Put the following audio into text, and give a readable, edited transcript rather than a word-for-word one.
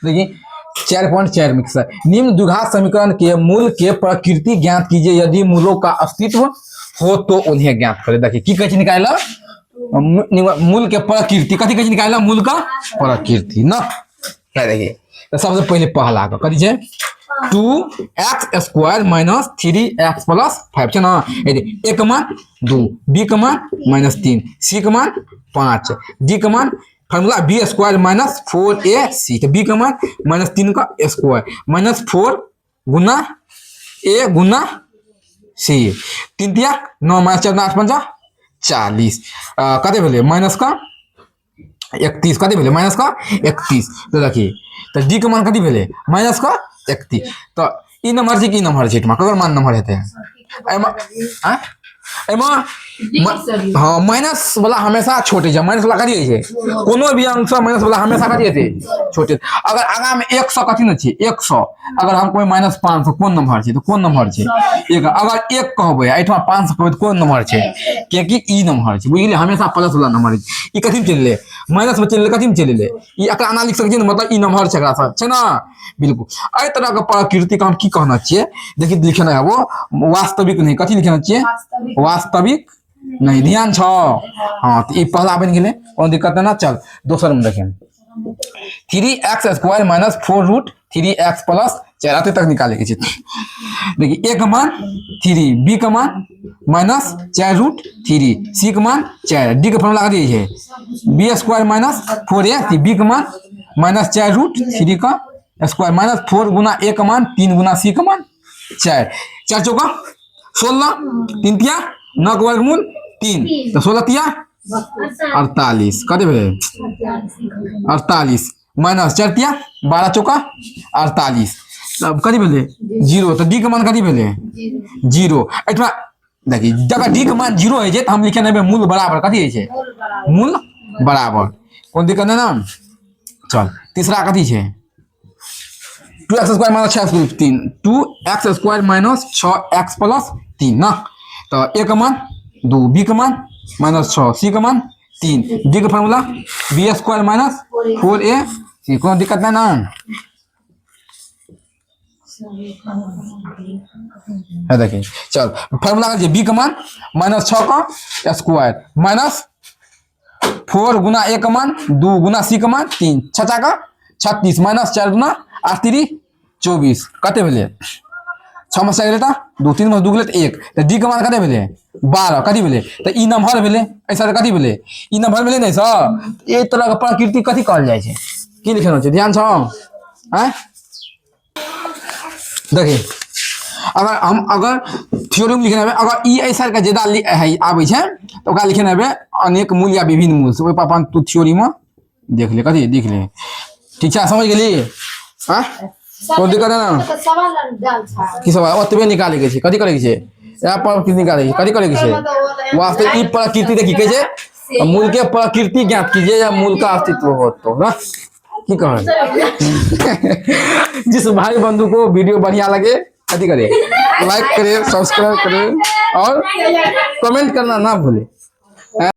देखिए 4.4 मिक्सर निम्न द्विघात समीकरण के मूल के प्रकृति ज्ञात कीजिए, यदि मूलों का अस्तित्व हो तो उन्हें ज्ञात करें। देखिए की कहे निकाला मूल के प्रकृति, कथी कहे निकाला मूल का प्रकृति ना। देखिए तो सबसे पहले पहला का कथी है 2x² माइनस 3x प्लस 5 है ना। ए का मान 2, बी का मान -3, सी का मान 5, डी का मान फॉर्मूला b² माइनस 4ac, तो बी का मान -3 का square minus 4 Guna a Guna c, 3 तिया 9 माइनस 4 8 पंजा 40 कते भेले माइनस का 31 कते भेले माइनस का 31। तो देखिए तो डी का मान कते भेले माइनस का 31। तो ई नंबर छै कि नंबर छै ककर मान नंबर हेतै हाँ माइनस वाला हमेशा छोटे छै, माइनस वाला कथी छै कोनो भी अंक से माइनस वाला हमेशा कथी हेतै छोटे। अगर आगा में 100 कथी न छै 100, अगर हम कोई -500 कोन नंबर छै तो कोन नंबर छै एक। अगर 1 कहबै एठमा 500 कहबै तो कोन नंबर छै क्योंकि ई नंबर छै बुझलिए हमेशा प्लस वाला नंबर छै। ई कथी में चलले माइनस में चलले, कथी में चलले ई एकरा एना लिख सकै छियै मतलब ई नंबर छै एकरा साथ छै ना। बिल्कुल एहि तरह के प्रकृति का हम की कहना चाहिए देखिए लिखना है वो वास्तविक नहीं, कथी लिखना चाहिए वास्तविक नहीं, ध्यान छो हाँ। तो ये पहला बन गए कोनो दिक्कत ना। चल दोसर में देखें 3x² minus 4 root 3x plus 4 आते तक निकाले के देखिए a का मान 3, b का मान माइनस 4 रूट 3, c का मान 4, d का फॉर्मूला कथी है b² माइनस 4a, b का मान माइनस 4 रूट 3 का स्क्वायर माइनस 4 गुना a का मान 3 गुना c का मान 4, 4 चौका 16, 3 तिया 9 का वर्गमूल 3, तो 16 तिया 48 कते भेले 48 माइनस 4 तिया 12 चौका 48 तब कथी भेले 0। तो डी का मान कथी भेले 0। एठमा देखिए जगह डी का मान 0 है जे तो हम लिखे नेबे मूल बराबर कथी है छे मूल बराबर कोन दिक्कत है ना। चल तीसरा कथी छे 2x² minus 6x 2x² minus 6x plus 3 ना। तो a का मान 2, b का मान -6, c का मान 3, d का फॉर्मूला b² माइनस 4ac, कोई दिक्कत नहीं ना। है देखिए चल फॉर्मूला का b का मान -6 का स्क्वायर माइनस 4 गुना a का मान 2 गुना c का मान 3, 6 का 36 माइनस 4 गुना 8 3 24 कते भेले 6 में 4 लेता 2 3 में 2 गेले 1, तो डी का मान कते भेले 12 कथी भेले तो ई नंबर भेले ऐसा कथी भेले ई नंबर भेले नहीं सर। ए तरह के प्रकृति कथी कहल जाय छै की लिखना छै ध्यान छौ हैं। देखिए अगर थ्योरम लिखना है अगर ई ऐसा का ज्यादा आबै छै तो ओकरा लिखना है अनेक मूल या विभिन्न मूल से ओइ पर अपन तू थ्योरी में देख ले कथी देख ले ठीक है समझ गेली हैं। कोई दिक्कत है ना की सवाल ओतबे निकाले के छै कथी करे के छै यहाँ पर किस निकाले के कथी करे के छै वास्तविक ई प्रकृति देखी के छै मूल के प्रकृति ज्ञात कीजिए या मूल का अस्तित्व हो तो ना की कहें। जिस भाई बंधु को वीडियो बढ़िया लगे कथी करे लाइक करे सब्सक्राइब करे और कमेंट करना ना भूले।